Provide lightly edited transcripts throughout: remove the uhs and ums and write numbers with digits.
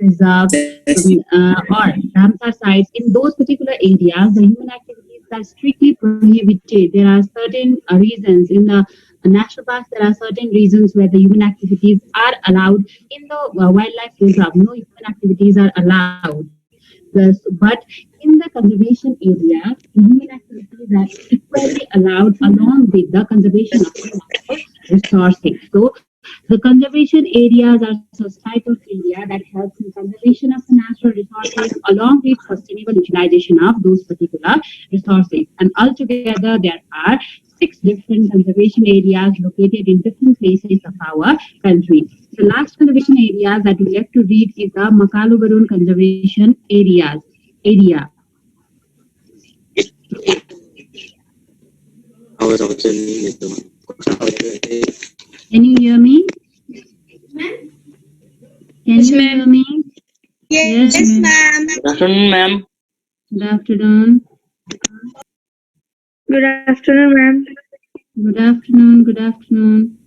reserves, or Ramsar sites, in those particular areas, the human activities are strictly prohibited. There are certain reasons in the national parks. There are certain reasons where the human activities are allowed. In the wildlife reserve, no human activities are allowed. But in the conservation area, human activities are equally allowed along with the conservation of the natural resources. So the conservation areas are such type of area that helps in conservation of the natural resources along with sustainable utilization of those particular resources. And altogether, there are 6 different conservation areas located in different places of our country. The last conservation areas that we have to read is the Makalu conservation area. Can you hear me? Can Yes, you ma'am. hear me? Yes, ma'am. Good afternoon, ma'am. Good afternoon. Good afternoon, ma'am. Good afternoon. Good afternoon.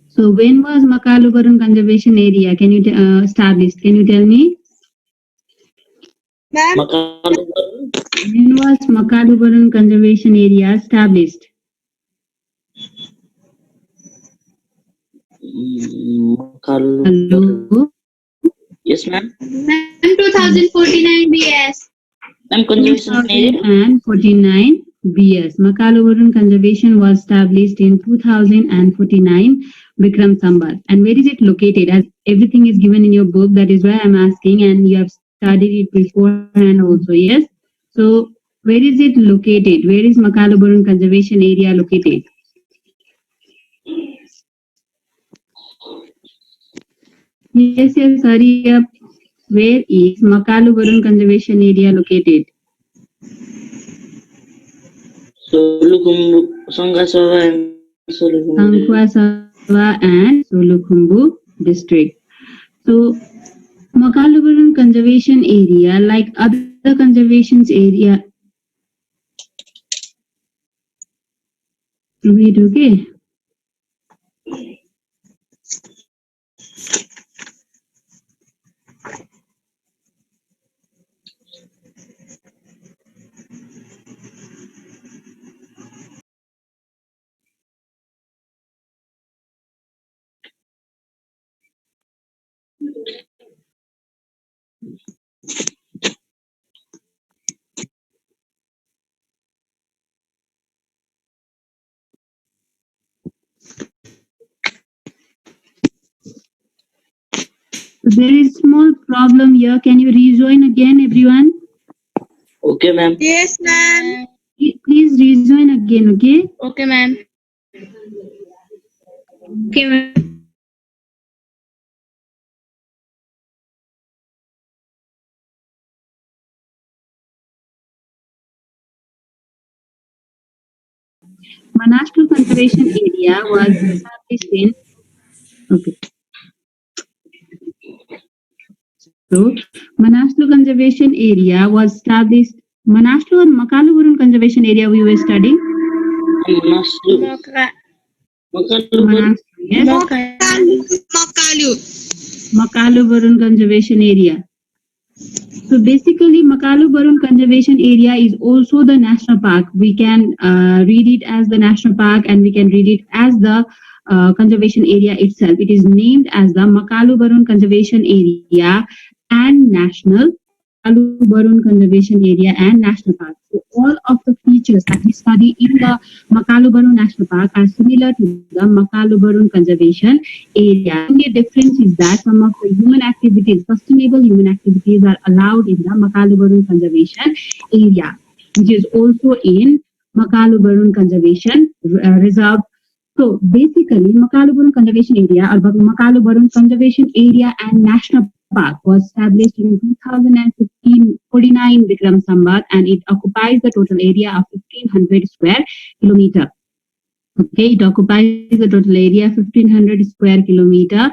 So when was Makalu conservation area? Can you established? Can you tell me? Ma'am, When was Makalu conservation area established? Hello. Yes, ma'am. 2049 BS. Ma'am, conservation area. 2049 BS. Makalu conservation was established in 2049 Vikram Sambat. And where is it located? As everything is given in your book, that is why I'm asking, and you have studied it beforehand also. Yes. So where is it located? Where is Makalu conservation area located? Yes, hurry up. Where is Makalu conservation area located? Solukhumbu, Sangasava and Solukhumbu. Sankhwasava and Solukhumbu district. So Makalu conservation area, like other conservation area. Wait, okay. There is small problem here. Can you rejoin again, everyone? Okay, ma'am. Yes, ma'am. Please rejoin again, okay? Okay, ma'am. Okay, ma'am. Manashkal conservation area was established in. Okay. So Manashkal conservation area was established. Manashkal and Makalu conservation area we were studying. Manashlu. Moka. Makalu. Yes. Mokalu. Makalu conservation area. So basically, Makalu conservation area is also the national park. We can read it as the national park, and we can read it as the conservation area itself. It is named as the Makalu conservation area and national Makalu conservation area and national park. So all of the features that we study in the Makalu National Park are similar to the Makalu conservation area. The only difference is that some of the human activities, sustainable human activities, are allowed in the Makalu conservation area, which is also in Makalu Conservation Reserve. So basically, Makalu Conservation Area or Makalu Conservation Area and National Park was established in 2049 Vikram Sambat, and it occupies the total area of 1500 square kilometer. Okay, it occupies the total area 1500 square kilometer,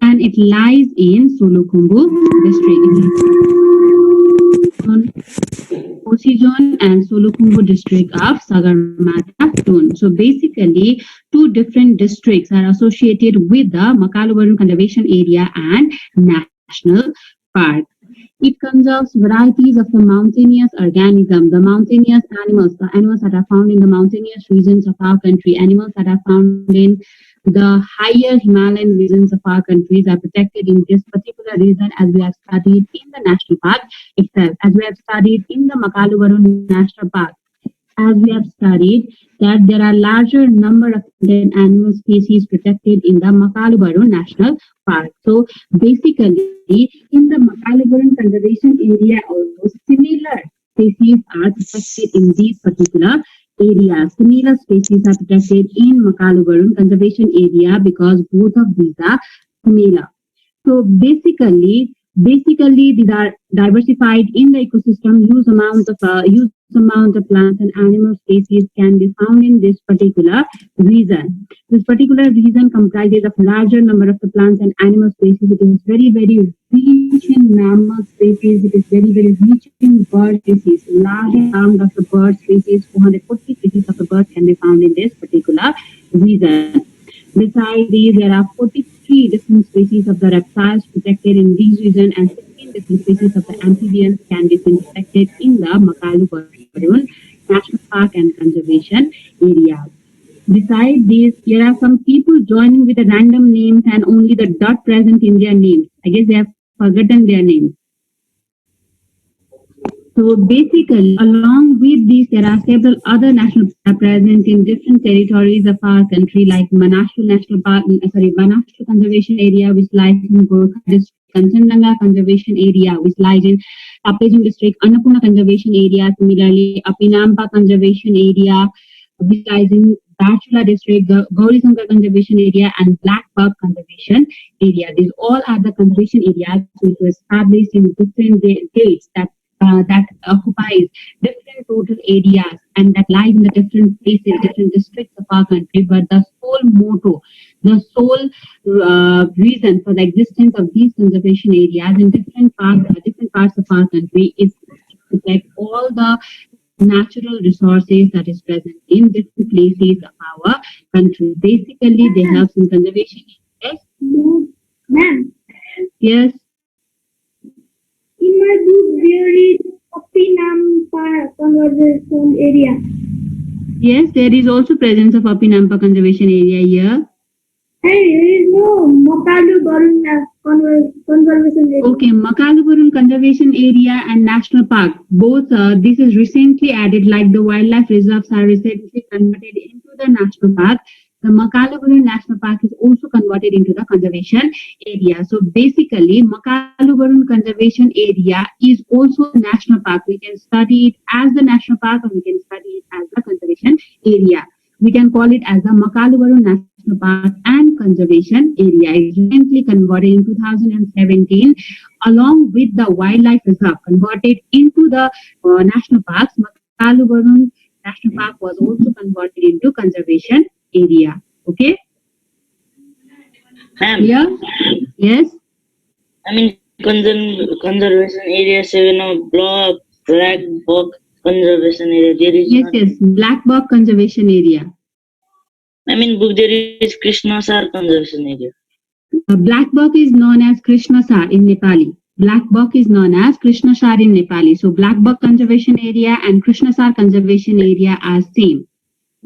and it lies in Solukhumbu district. Kosi zone and Solukhumbu district of Sagarmatha zone. So basically, 2 different districts are associated with the Makalu Conservation Area and National National Park. It conserves varieties of the mountainous organism, the mountainous animals, the animals that are found in the mountainous regions of our country, animals that are found in the higher Himalayan regions of our countries are protected in this particular region, as we have studied in the national park itself, as we have studied in the Makalubaru National Park, as we have studied that there are larger number of animal species protected in the Makalubaru National Park. So basically, in the Makalubaru Conservation Area also similar species are protected in these particular areas. Similar species are protected in Makalubaru Conservation Area because both of these are similar. So basically these are diversified in the ecosystem. Huge amount of plants and animal species can be found in this particular region. This particular region comprises of larger number of the plants and animal species. It is very rich in mammal species. It is very rich in bird species. Large amount of the bird species, 440 species of the birds can be found in this particular region. Besides these, there are 43 different species of the reptiles protected in this region, and 16 different species of the amphibians can be protected in the Makalubaru National Park and Conservation Area. Besides these, there are some people joining with the random names and only the dot present in their names. I guess they have forgotten their names. So basically, along with these, there are several other national parks present in different territories of our country, like Manaslu Conservation Area, which lies in Gorkha District, Kanchenjunga Conservation Area, which lies in Tapejung District, Annapurna Conservation Area, similarly Apinampa Conservation Area, which lies in Bachula District, the Gaurisankar Conservation Area, and Black Buck Conservation Area. These all are the conservation areas which were established in different dates that occupies different total areas and that lies in the different places, different districts of our country. But the sole motto, the sole reason for the existence of these conservation areas in different parts of our country is to protect all the natural resources that is present in different places of our country. Basically, they have some conservation. Yes, Ma'am, yes. in my book there is Apinampa Conservation Area. Yes, there is also presence of Apinampa Conservation Area here. Hey, there is no Makalubaru Conservation Area. Okay, Makalubaru Conservation Area and National Park, both this is recently added, like the wildlife reserves are recently converted into the national park. The Makalubaru National Park is also converted into the conservation area. So basically, Makalubaru Conservation Area is also a national park. We can study it as the national park or we can study it as the conservation area. We can call it as the Makalubaru National Park and Conservation Area. It recently converted in 2017 along with the wildlife reserve converted into the national parks. Makalubaru National Park was also converted into conservation area. Okay? Ma'am, Yeah? Yes? I mean conservation area 7 of Black Buck Conservation Area. There is Yes, not. yes. Black Buck Conservation Area. I mean book there is Krishna Sar Conservation Area. Black buck is known as Krishna Sar in Nepali. Black buck is known as Krishna Sar in Nepali. So Black Buck Conservation Area and Krishna Sar Conservation Area are same.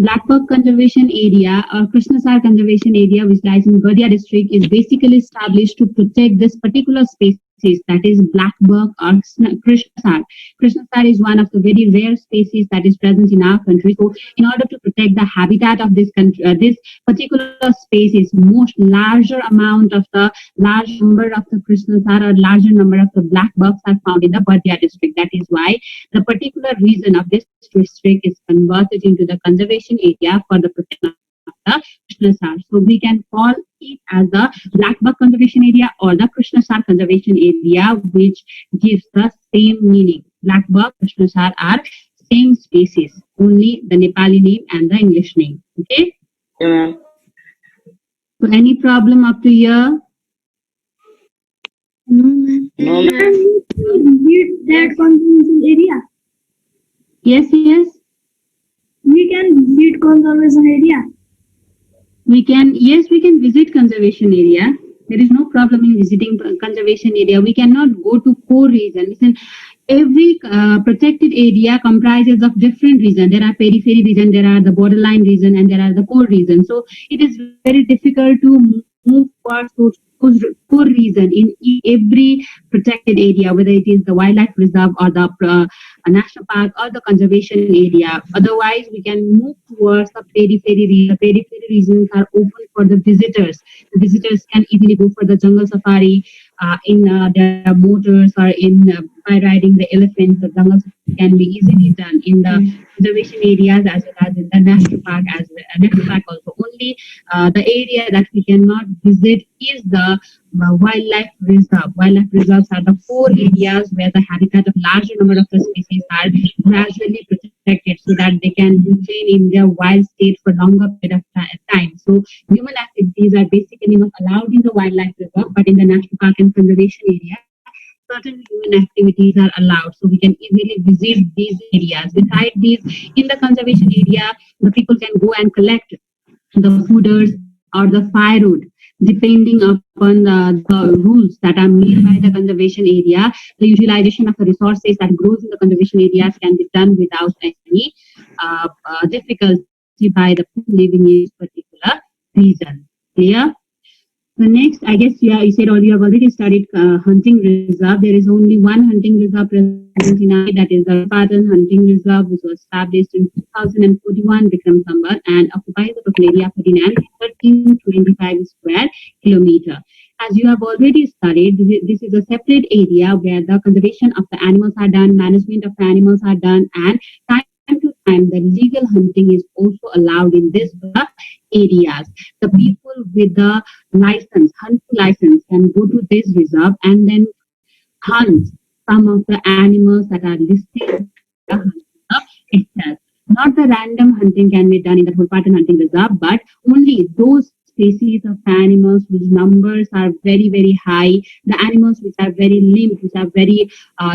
Black Buck Conservation Area or Krishna Sar Conservation Area, which lies in Gadia district, is basically established to protect this particular species, that is black buck or Krishna Sar. Krishna Sar is one of the very rare species that is present in our country. So in order to protect the habitat of this country, this particular species, larger number of the Krishna Sar or larger number of the black bucks are found in the Gadia district. That is why the particular region of this district is converted into the conservation area for the protection of the Krishna Sar. So we can call it as the Black Buck Conservation Area or the Krishna Sar Conservation Area, which gives the same meaning. Black Buck, Krishna Sar are same species, only the Nepali name and the English name. Okay? Yeah, ma'am. So any problem up to here? No, ma'am. No, ma'am. That conservation area. Yes, yes. We can visit conservation area. We can visit conservation area. There is no problem in visiting conservation area. We cannot go to core region. Listen, every protected area comprises of different regions. There are periphery region, there are the borderline region, and there are the core region. So it is very difficult to move towards those core region in every protected area, whether it is the wildlife reserve or the national park or the conservation area. Otherwise, we can move towards the periphery region. The periphery regions are open for the visitors. The visitors can easily go for the jungle safari in their motors or in by riding the elephants. The jungle safari can be easily done in the conservation areas as well as in the national park as well. National park also. Only the area that we cannot visit is the wildlife reserve. Wildlife reserves are the core areas where the habitat of larger number of the species are gradually protected so that they can remain in their wild state for longer period of time. So human activities are basically not allowed in the wildlife reserve, but in the national park and conservation area, certain human activities are allowed. So we can easily visit these areas. Besides these, in the conservation area, the people can go and collect the fooders or the firewood, depending upon the rules that are made by the conservation area. The utilization of the resources that grows in the conservation areas can be done without any difficulty by the people living in this particular region. Clear? The next, I guess, yeah, you said, or you have already studied hunting reserve. There is only one hunting reserve present in India, that is the Patan Hunting Reserve, which was established in 2041 Vikram Sambat and occupies a total area of 1325 square kilometer. As you have already studied, this is a separate area where the conservation of the animals are done, management of the animals are done, and time to time the legal hunting is also allowed in this areas. The people with the license, hunting license, can go to this reserve and then hunt some of the animals that are listed in the hunting reserve itself. Not the random hunting can be done in the Hulpatan hunting reserve, but only those species of animals whose numbers are very, very high, the animals which are very limp, which are very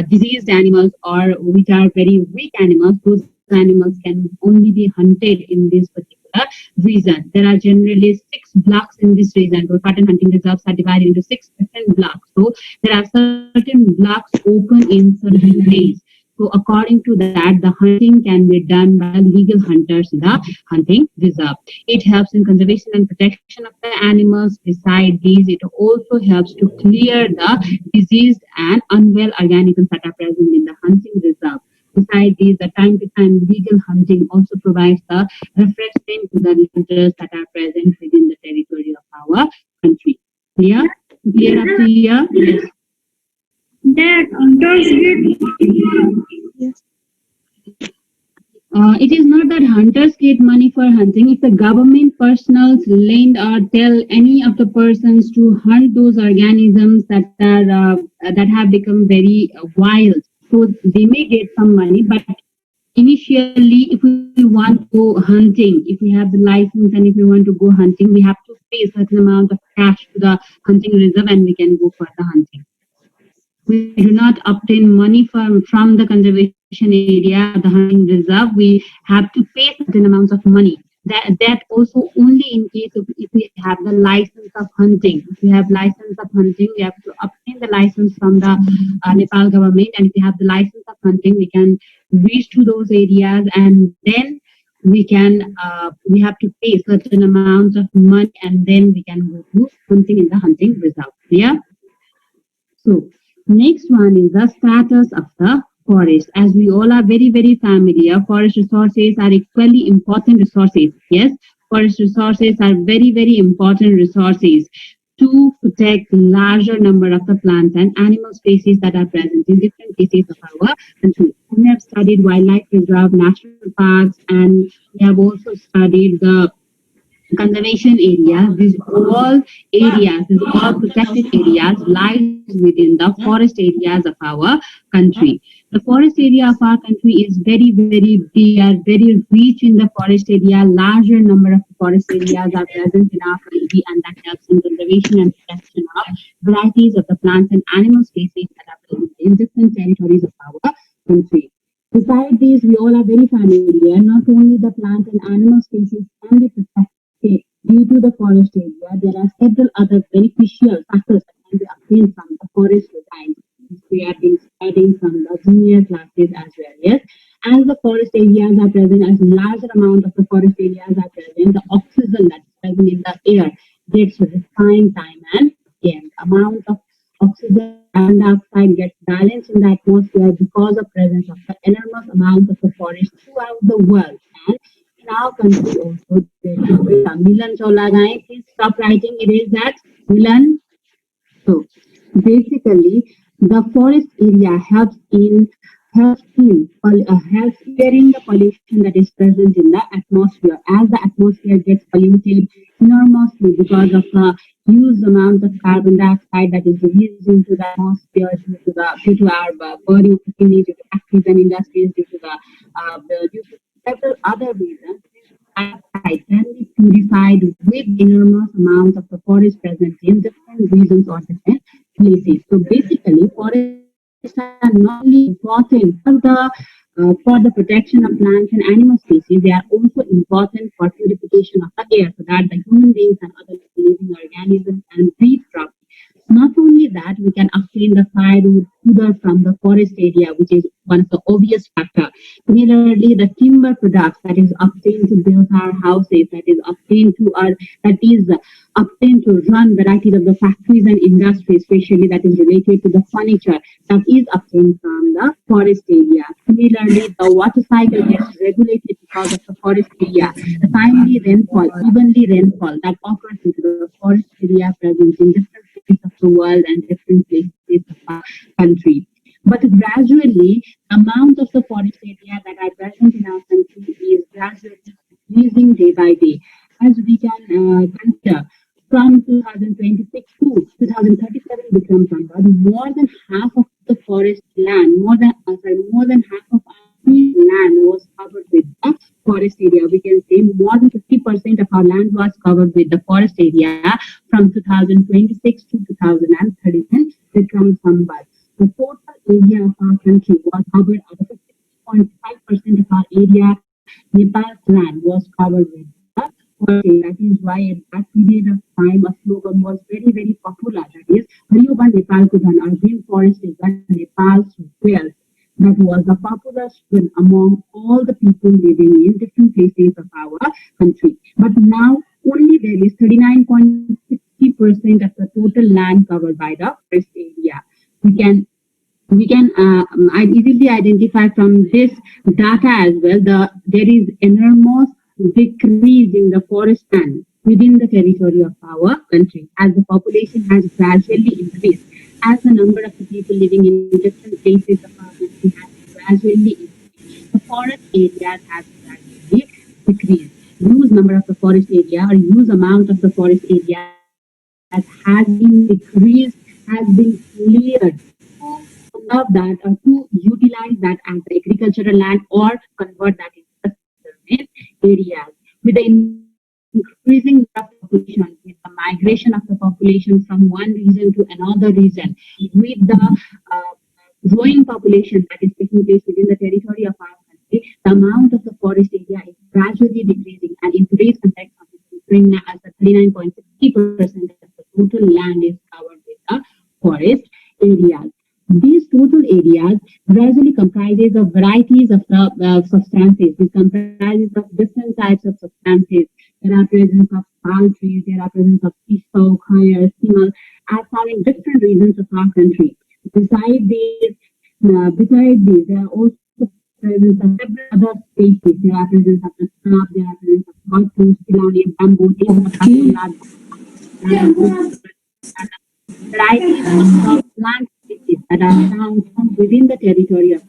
diseased animals, or which are very weak animals, those animals can only be hunted in this particular region. There are generally 6 blocks in this region. Pattern hunting reserves are divided into 6 different blocks. So there are certain blocks open in certain days. So according to that, the hunting can be done by legal hunters in the hunting reserve. It helps in conservation and protection of the animals. Besides these, it also helps to clear the diseased and unwell organisms that are present in the hunting reserve. Besides these, the time-to-time legal hunting also provides the refreshment to the hunters that are present within the territory of our country. Clear? Clear up to here? Yes. That hunters get It is not that hunters get money for hunting. If the government personals lend or tell any of the persons to hunt those organisms that are that have become very wild, so they may get some money. But initially, if we want to go hunting, if we have the license and if we want to go hunting, we have to pay a certain amount of cash to the hunting reserve, and we can go for the hunting. We do not obtain money from the conservation area, the hunting reserve. We have to pay certain amounts of money. That also only in case if we have the license of hunting. If we have license of hunting, we have to obtain the license from the Nepal government. And if we have the license of hunting, we can reach to those areas, and then we have to pay certain amounts of money, and then we can go to hunting in the hunting reserve. Yeah. So next one is the status of the forest. As we all are very, very familiar, forest resources are equally important resources. Yes, forest resources are very, very important resources to protect larger number of the plants and animal species that are present in different places of our country. We have studied wildlife reserve, national parks, and we have also studied the conservation areas. These all protected areas lies within the forest areas of our country. The forest area of our country is very, very big, very rich in the forest area. Larger number of forest areas are present in our country, and that helps in conservation and protection of varieties of the plants and animal species that are present in different territories of our country. Besides these, we all are very familiar. Not only the plant and animal species can be protected Due to the forest area, there are several other beneficial factors that can be obtained from the forest design. We have been studying from the junior classes as well. Yes, as the forest areas are present, as larger amount of the forest areas are present, the oxygen that is present in the air gets refined time and again. The amount of oxygen and dioxide gets balanced in the atmosphere because of presence of the enormous amount of the forest throughout the world. And in our country also, there is Milan Chola guy, please stop writing. It is that Milan. So basically, the forest area helps clearing the pollution that is present in the atmosphere. As the atmosphere gets polluted enormously because of the huge amount of carbon dioxide that is released into the atmosphere due to our burning of the chimneys, due to factories and industries, due to several other reasons. Dioxide can be purified with enormous amounts of the forest present in different regions or different places. So basically, forests are not only important for the protection of plants and animal species, they are also important for purification of the air, so that the human beings and other living organisms can breathe properly. Not only that, we can obtain the firewood further from the forest area, which is one of the obvious factor. Similarly, the timber products that is obtained to build our houses, that is obtained to run varieties of the factories and industries, especially that is related to the furniture, that is obtained from the forest area. Similarly, the water cycle gets regulated because of the forest area. The timely rainfall, evenly rainfall that occurs due to the forest area present in different places of the world and different places of our country. But gradually, the amount of the forest area that are present in our country is gradually decreasing day by day. As we can consider, from 2026 to 2037 Bikram Samvad, more than half of the forest land, more than half of our land was covered with the forest area. We can say more than 50% of our land was covered with the forest area from 2026 to 2037 Bikram Samvad. The total area of our country was covered, out of 50.5% of our area, Nepal's land was covered with the forest. That is why at that period of time, a slogan was very, very popular. That is, Harioban Nepal Kudan, our green forest is Nepal's wealth. That was a popular slogan among all the people living in different places of our country. But now, only there is 39.60% of the total land covered by the forest area. We can easily identify from this data as well. There is enormous decrease in the forest land within the territory of our country as the population has gradually increased. As the number of the people living in different places of our country has gradually increased, the forest areas have gradually decreased. Huge number of the forest area or huge amount of the forest area has been decreased, has been cleared to conserve that or to utilize that as the agricultural land or convert that into the settlement areas. With the increasing of population, with the migration of the population from one region to another region, with the growing population that is taking place within the territory of our country, the amount of the forest area is gradually decreasing, and in today's context, as the 39.60% of the total land is covered with the forest areas. These total areas gradually comprises of varieties of substances. It comprises of different types of substances. There are presence of palm trees, there are presence of sisal, khayar, simal, are found in different regions of our country. Besides these, there are also presence of several other species. There are presence of the snap, there are presence of hotspurs, pilani, bamboo, varieties of plant species that are found within the territory of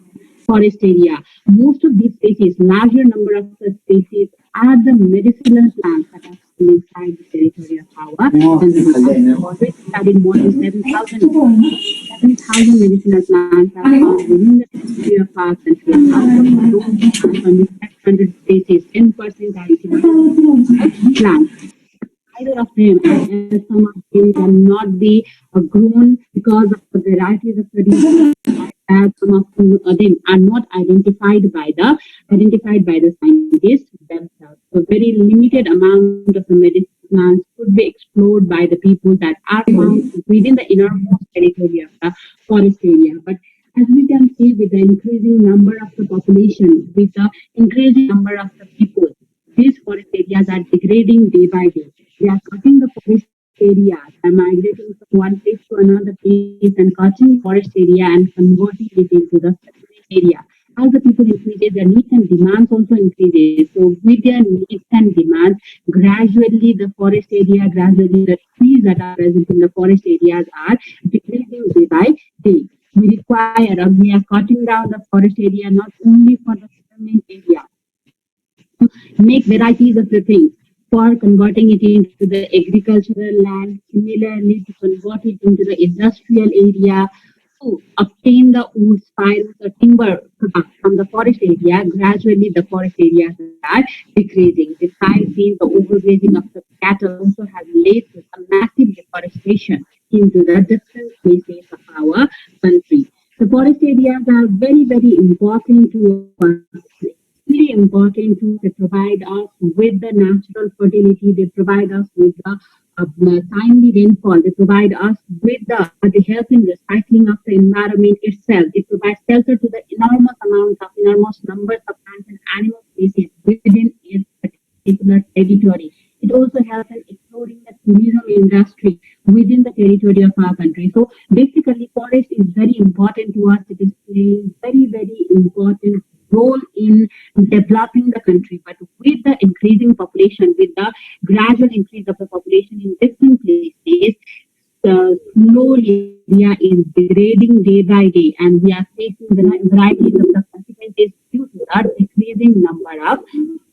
forest area. Most of these species, larger number of such species, are the medicinal plants that are inside the territory of our country. We studied more than 7,000 medicinal plants are found within the territory of our country. Out of those plants, only 500 species, 10% are plants. Either of them and some of them cannot be grown because of the varieties of the reasons. that some of them are not identified by the scientists themselves. So very limited amount of the medicinal plants could be explored by the people that are found within the innermost territory of the forest area. But as we can see, with the increasing number of the population, with the increasing number of the people, these forest areas are degrading day by day. They are cutting the forest area, they are migrating from one place to another place and cutting the forest area and converting it into the settlement area. As the people increases, their needs and demands also increases. So with their needs and demands, gradually the forest area, gradually the trees that are present in the forest areas are decreasing day by day. We require, or we are cutting down the forest area not only for the settlement area, make varieties of the things for converting it into the agricultural land, similarly to convert it into the industrial area, to obtain the wood, files, or timber products from the forest area. Gradually the forest areas are decreasing. Besides these, the overgrazing of the cattle also has led to some massive deforestation into the different places of our country. The forest areas are very, very important to us, really important to they provide us with the natural fertility, they provide us with the timely rainfall, they provide us with they help in recycling of the environment itself, it provides shelter to the enormous numbers of plants and animal species within its particular territory. It also helps in exploring the tourism industry within the territory of our country. So basically, forest is very important to us. It is playing very, very important role in developing the country. But with the increasing population, with the gradual increase of the population in different places, slowly area is degrading day by day, and we are facing the varieties of the consequences due to the decreasing number of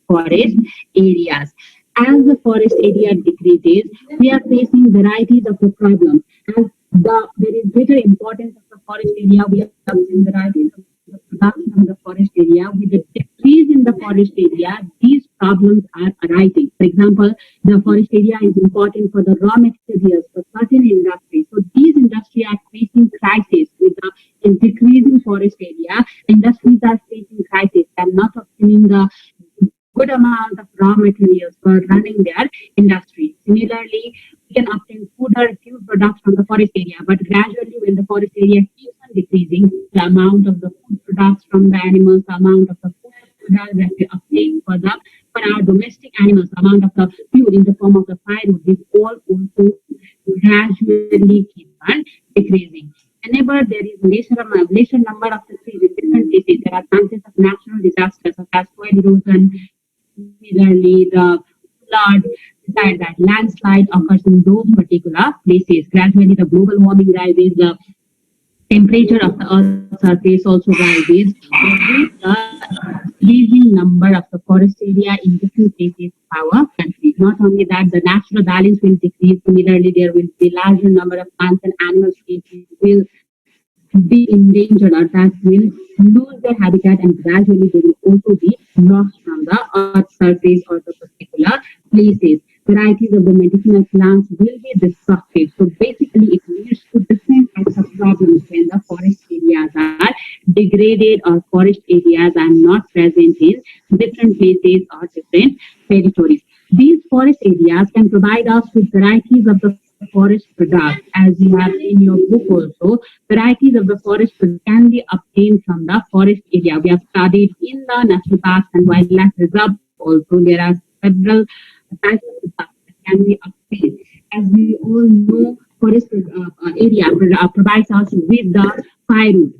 forest areas. As the forest area decreases, we are facing varieties of the problems. As there is greater importance of the forest area, we are facing varieties of the production of the forest area. With the decrease in the forest area, these problems are arising. For example, the forest area is important for the raw materials for certain industries. So these industries are facing crisis with the decreasing forest area. Industries are facing crisis and not obtaining the good amount of raw materials for running their industry. Similarly, we can obtain food or fuel products from the forest area, but gradually when the forest area keeps on decreasing, the amount of the food products from the animals, the amount of the food products that we obtain for our domestic animals, the amount of the fuel in the form of the firewood, this all also gradually keep on decreasing. Whenever there is lesser number of the trees in different places, there are chances of natural disasters such as soil erosion, similarly the flood, that landslide occurs in those particular places. Gradually the global warming rises, the temperature of the Earth's surface also rises. With the increasing number of the forest area in different places of our country. Not only that, the natural balance will decrease. Similarly, there will be larger number of plants and animal species will be endangered or that will lose their habitat, and gradually they will also be lost from the Earth's surface or the particular places. Varieties of the medicinal plants will be disrupted. So basically it leads to different types of problems when the forest areas are degraded or forest areas are not present in different places or different territories. These forest areas can provide us with varieties of the forest products, as you have in your book also. Varieties of the forest products can be obtained from the forest area. We have studied in the national parks and wildlife reserves also. There are several types of products that can be obtained. As we all know, forest area provides us with the firewood.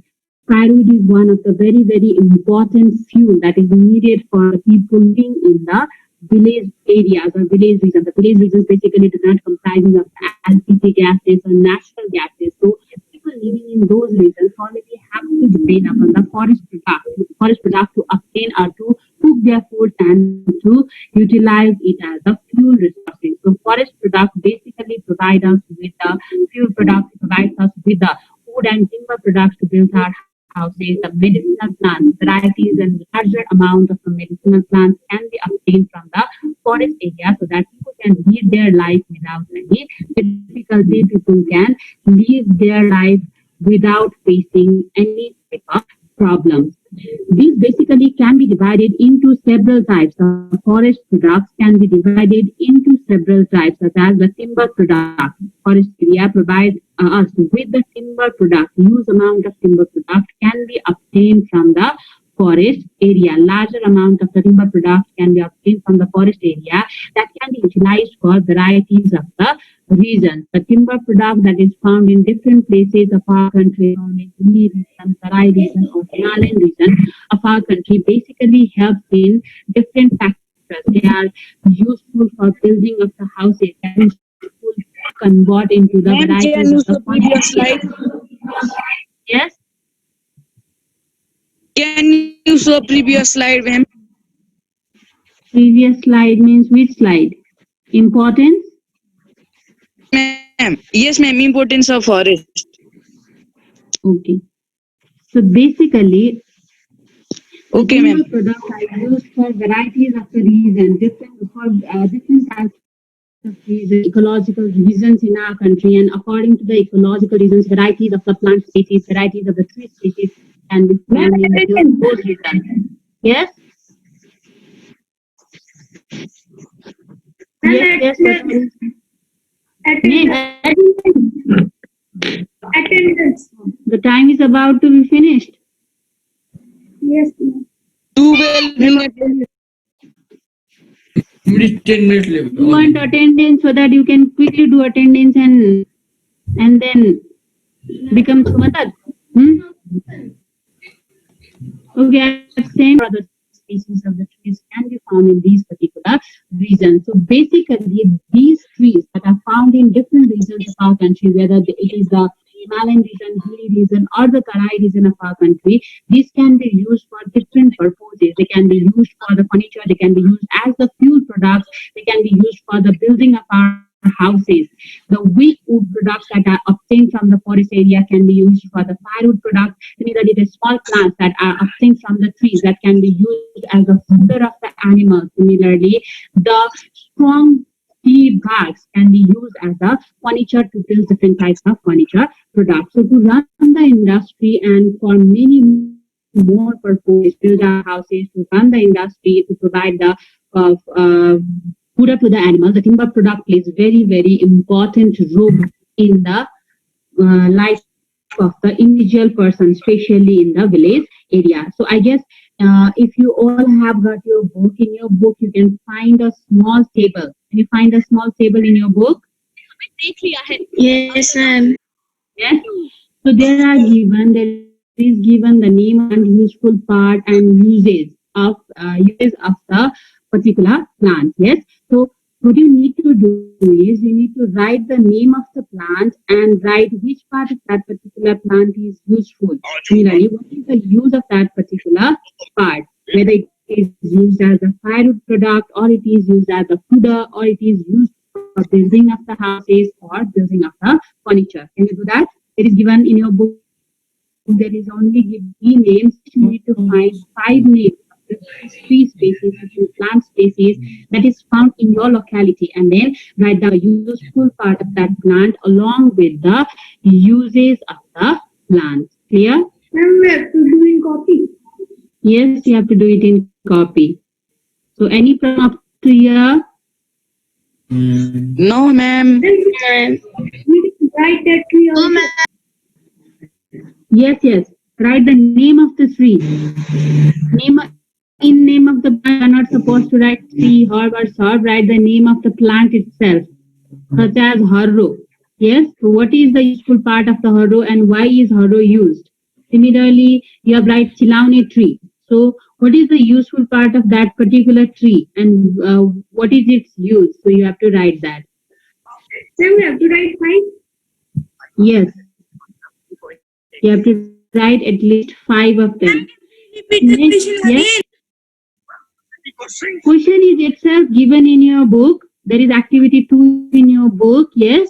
Firewood is one of the very, very important fuel that is needed for people living in the village areas or village regions. The village regions basically do not comprising of LPG gases or natural gases. So people living in those regions already have to depend upon the forest product to obtain or to cook their food and to utilize it as a fuel resources. So forest products basically provide us with the fuel products, provides us with the wood and timber products to build our houses. The medicinal plants, varieties and larger amount of the medicinal plants can be obtained from the forest area so that people can lead their life without any difficulty. People can live their life without facing any type of problems. These basically can be divided into several types. The forest products can be divided into several types, such as the timber product. Forest area provides us with the timber product. Huge amount of timber product can be obtained from the forest area. Larger amount of the timber product can be obtained from the forest area that can be utilized for varieties of the regions. The timber product that is found in different places of our country, found in hilly region, Tarai region, or Himalayan region of our country, basically helps in different factors. They are useful for building of the houses. They are useful to convert into the Ma'am, can varieties you of the show previous slide? Yes. Can you show previous slide, ma'am? Previous slide means which slide? Importance? Ma'am, yes, ma'am. Importance of forest. Okay. So basically, Okay, ma'am. timber products are used for varieties of the reason, different types of reasons, ecological reasons in our country, and according to the ecological reasons, varieties of the plant species, varieties of the tree species can be found in those regions. Yes. Yes. Attendance. Attendance. The time is about to be finished. Yes, ma'am. 12 minutes. 10 minutes left. You want attendance so that you can quickly do attendance and then become Sumatad. Okay, I've sent other species of the trees can be found in these particular regions. So basically, these trees that are found in different regions of our country, whether it is the Himalayan region, hilly region, or the Tarai region of our country, these can be used for different purposes. They can be used for the furniture, they can be used as the fuel products, they can be used for the building of our houses. The weak wood products that are obtained from the forest area can be used for the firewood products. Similarly, the small plants that are obtained from the trees that can be used as a fodder of the animals. Similarly, the strong tea bags can be used as a furniture to build different types of furniture products. So to run the industry and for many more purposes, build our houses, to run the industry, to provide the food to the animals, the timber product plays very, very important role in the life of the individual person, especially in the village area. So I guess if you all have got your book, in your book you can find a small table. Can you find a small table in your book? Yes, ma'am. Yes. So there is given the name and useful part and uses of the particular plant. Yes. So what you need to do is you need to write the name of the plant and write which part of that particular plant is useful. Similarly, what is the use of that particular part? Whether it is used as a firewood product, or it is used as a fodder, or it is used for building of the houses or building of the furniture. Can you do that? It is given in your book. There is only given names. You need to find 5 names of the tree species, plant species that is found in your locality, and then write the useful part of that plant along with the uses of the plant. Clear? Ma'am, we have to do in copy. Yes, you have to do it in copy. So any problem up to here? No, ma'am. Then we write that tree also. Yes. Write the name of the tree. Name of the plant, you are not supposed to write tree, herb or shrub. Write the name of the plant itself, such as harrow. Yes. So what is the useful part of the harrow and why is harrow used? Similarly, you have write chilauni tree. So what is the useful part of that particular tree and what is its use? So you have to write that. Then we have to write 5. Yes. You have to write at least 5 of them. Yes. Question is itself given in your book. There is activity 2 in your book. Yes.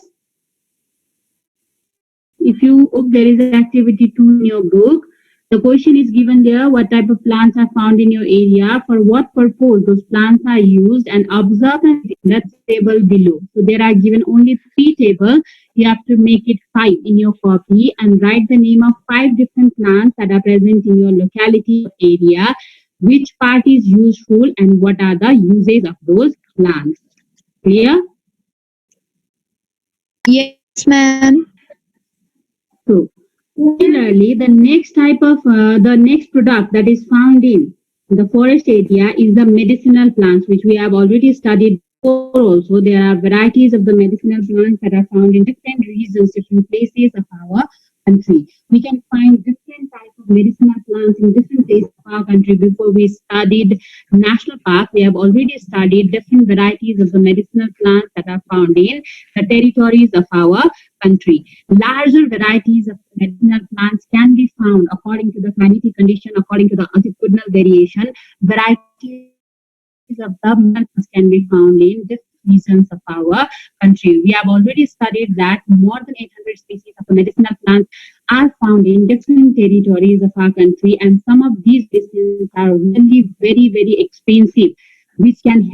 If you there is activity 2 in your book. The question is given there, what type of plants are found in your area, for what purpose those plants are used, and observe and that table below. So there are given only 3 tables. You have to make it 5 in your copy and write the name of 5 different plants that are present in your locality area, which part is useful and what are the uses of those plants. Clear? Yes, ma'am. So similarly, the next product that is found in the forest area is the medicinal plants, which we have already studied before. Also, there are varieties of the medicinal plants that are found in different regions, different places of our country. We can find different types of medicinal plants in different places of our country. Before we studied national park, we have already studied different varieties of the medicinal plants that are found in the territories of our country. Larger varieties of medicinal plants can be found according to the climatic condition, according to the altitudinal variation. Varieties of the medicinal plants can be found in different regions of our country. We have already studied that more than 800 species of the medicinal plants are found in different territories of our country, and some of these medicines are really very expensive, which can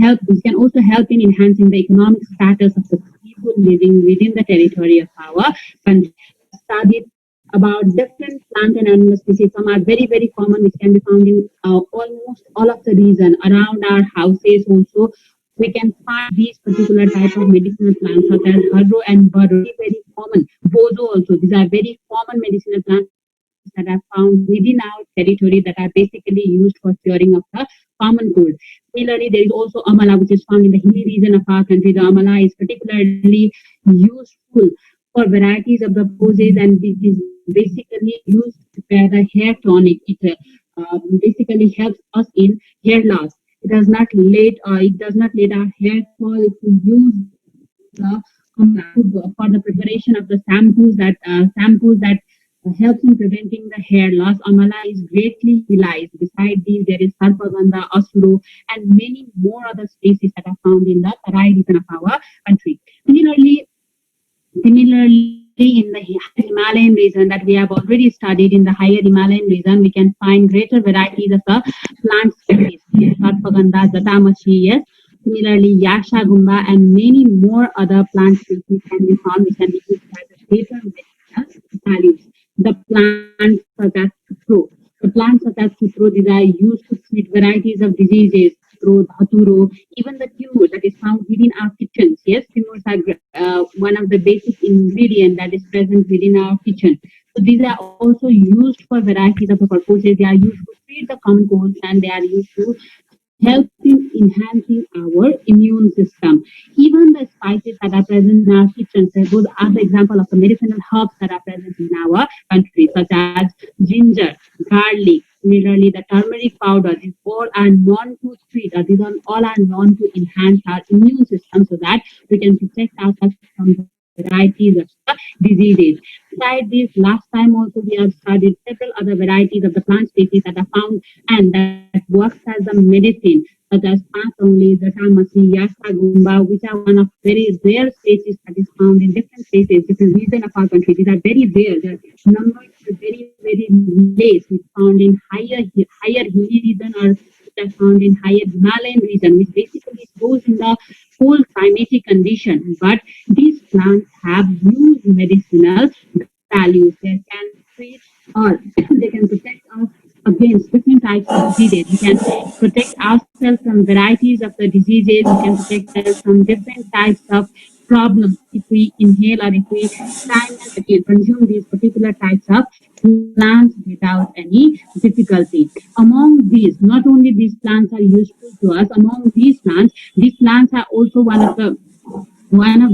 also help in enhancing the economic status of the people living within the territory of our country. We have studied about different plant and animal species. Some are very common, which can be found in almost all of the region around our houses. Also, we can find these particular type of medicinal plants such as harrow and burro, very common. Bozo also. These are very common medicinal plants that are found within our territory that are basically used for curing of the common cold. Similarly, there is also amala, which is found in the hilly region of our country. The amala is particularly useful for varieties of the poses, and it is basically used to prepare the hair tonic. It basically helps us in hair loss. It does not let our hair fall if we use the for the preparation of the shampoos that helps in preventing the hair loss. Amala is greatly utilized. Besides these, there is sarpaganda, asuro, and many more other species that are found in the Tarai region of our country. Similarly, in the Himalayan region that we have already studied, in the higher Himalayan region, we can find greater varieties of the plant species. Sarpaganda, Zatamachi, yes. Similarly, Yasha Gumba and many more other plant species can be found, which can be used as a greater medicinal values. The plants such as Cipro. The plants such as Cipro, these are used to treat varieties of diseases, throat, Haturo, even the tumor that is found within our kitchens. Yes, tumors are one of the basic ingredient that is present within our kitchen. So these are also used for varieties of the purposes. They are used to treat the common colds, and they are used to help in enhancing our immune system. Even the spices that are present in our kitchens, those are the example of the medicinal herbs that are present in our country, such as ginger, garlic, similarly the turmeric powder. These all are known to treat, or these all are known to enhance our immune system so that we can protect ourselves from varieties of diseases. Besides this, last time also we have studied several other varieties of the plant species that are found and that works as a medicine, such as Pathonli, Zatamasi, Yasagumba, which are one of very rare species that is found in different places, different regions of our country. These are very rare. Their numbers are very less, which found in higher hilly region, or which are found in higher Himalayan region, which basically goes in the cold climatic condition. But these plants have huge medicinal values. They can treat or they can protect us against different types of diseases. We can protect ourselves from varieties of the diseases. We can protect ourselves from different types of problems if we inhale or if we consume these particular types of plants without any difficulty. Among these, not only these plants are useful to us, among these plants are also one of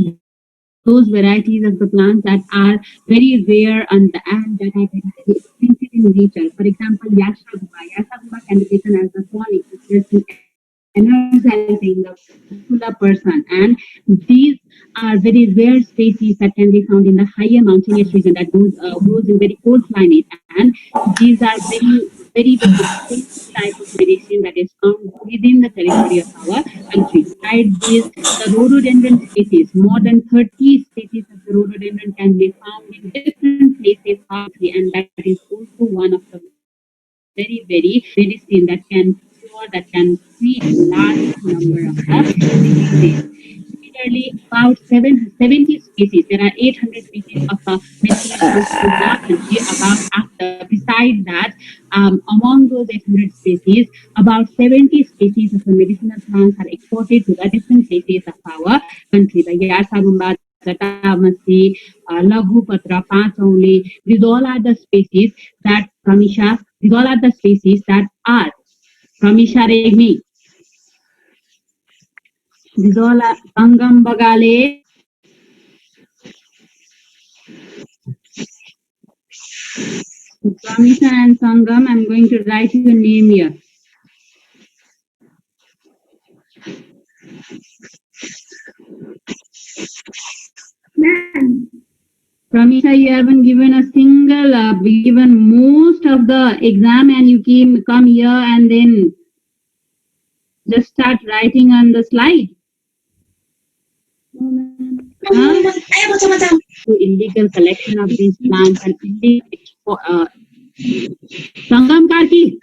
those varieties of the plants that are very rare and that are very expensive in nature. For example, Yashaguba. Yashaguba can be taken as a tonic, which is energizing the particular person. And these are very rare species that can be found in the higher mountainous region that grows in very cold climate. And these are very expensive type of medicine that is found within the territory of our country. Besides this, the rhododendron species, more than 30 species of the rhododendron can be found in different places of our country, and that is also one of the very medicine that can cure, that can treat large number of the diseases. Similarly, about 70 species, there are 800 species of medicinal plants in our country. About after, besides that, among those 800 species, about 70 species of the medicinal plants are exported to the different places of our country. The Yasagumba, Jatamasi, Laghu Patra, Panchauli, these all are the species that Pramisha, these all are the species that are Pramisha Regni. These all are Sangam Bagale. Pramisha and Sangam, I'm going to write your name here. Ma'am. Pramisha, you haven't given a single, given most of the exam, and you come here and then just start writing on the slide. Huh? To illegal collection of these plants and illegal Sangam Karki.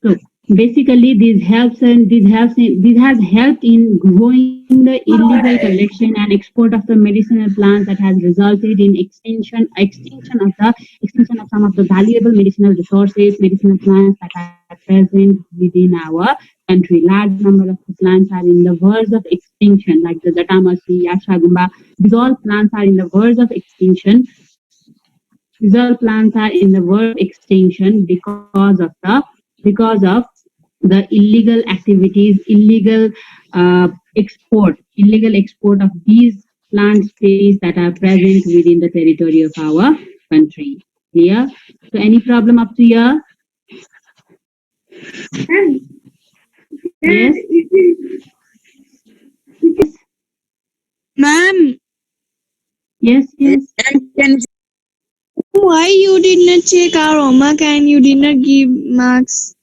So basically, this has helped in growing the illegal collection and export of the medicinal plants that has resulted in extinction of some of the valuable medicinal resources, medicinal plants that are present within our country. Large number of the plants are in the verge of extinction, like the Jatamasi, Yashagumba. These all plants are in the verge of extinction. These all plants are in the verge of extinction because of the illegal activities, illegal export of these plant species that are present within the territory of our country. Clear? So any problem up to here? Ma'am. Yes. Ma'am, Yes, yes. why you did not check our homework and you did not give marks?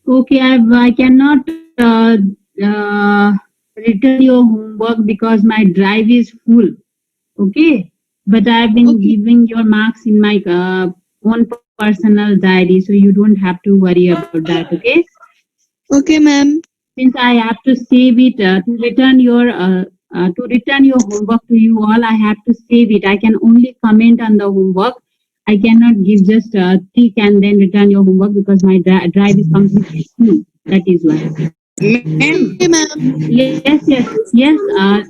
Okay, I cannot return your homework because my drive is full. Okay, but I've been giving your marks in my own personal diary, so you don't have to worry about that. Okay, Okay, ma'am. since I have to save it to return your homework to you all, I have to save it. I can only comment on the homework. I cannot give just tick and then return your homework because my drive is completely full. That is why. Ma'am, Yes, yes.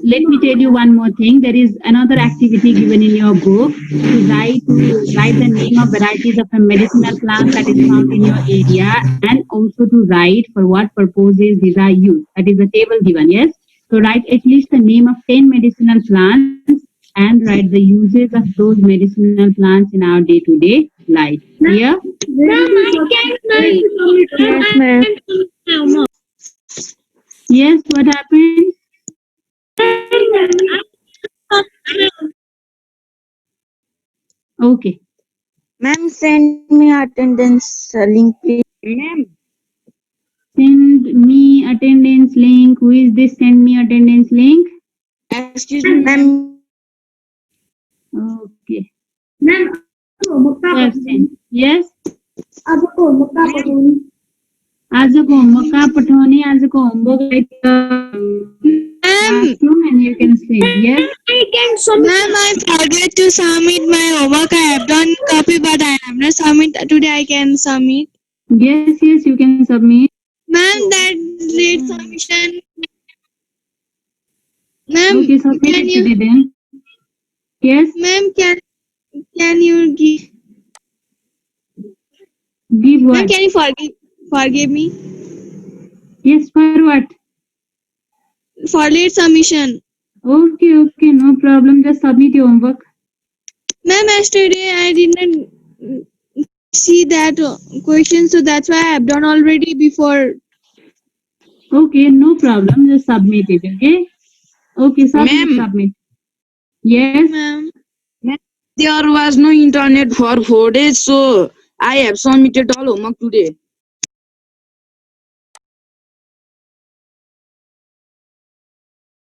Let me tell you one more thing. There is another activity given in your book to write the name of varieties of a medicinal plant that is found in your area, and also to write for what purposes these are used. That is the table given. Yes. So write at least the name of 10 medicinal plants and write the uses of those medicinal plants in our day-to-day life. Clear? Ma'am, I can't. yes, ma'am. Yes. What happened? Okay. Ma'am, send me attendance link, please. Ma'am, Send me attendance link. Who is this? Send me attendance link. excuse me, ma'am. Ma'am, Okay. Ma'am, Well, send. Yes. आपको मक्का पकाऊंगी आजको मका पठाउने आजको homework classroom and you can send. Yes. Ma'am, I forget to submit my homework. I have done copy, but I have not submit. Today I can submit. Yes. Yes. You can submit. Ma'am, that late submission. Ma'am, Okay. Submit can it you, today then. Yes. ma'am, can you give, Give ma'am, what? can you forgive me Yes. For what? for late submission? Okay. Okay. No problem. Just submit your homework. Ma'am, yesterday I did not see that question, so that's why I have done already before. Okay. No problem. Just submit it. Okay. Okay. Ma'am. Submit. Yes. Ma'am. there was no internet for 4 days, so I have submitted all homework today.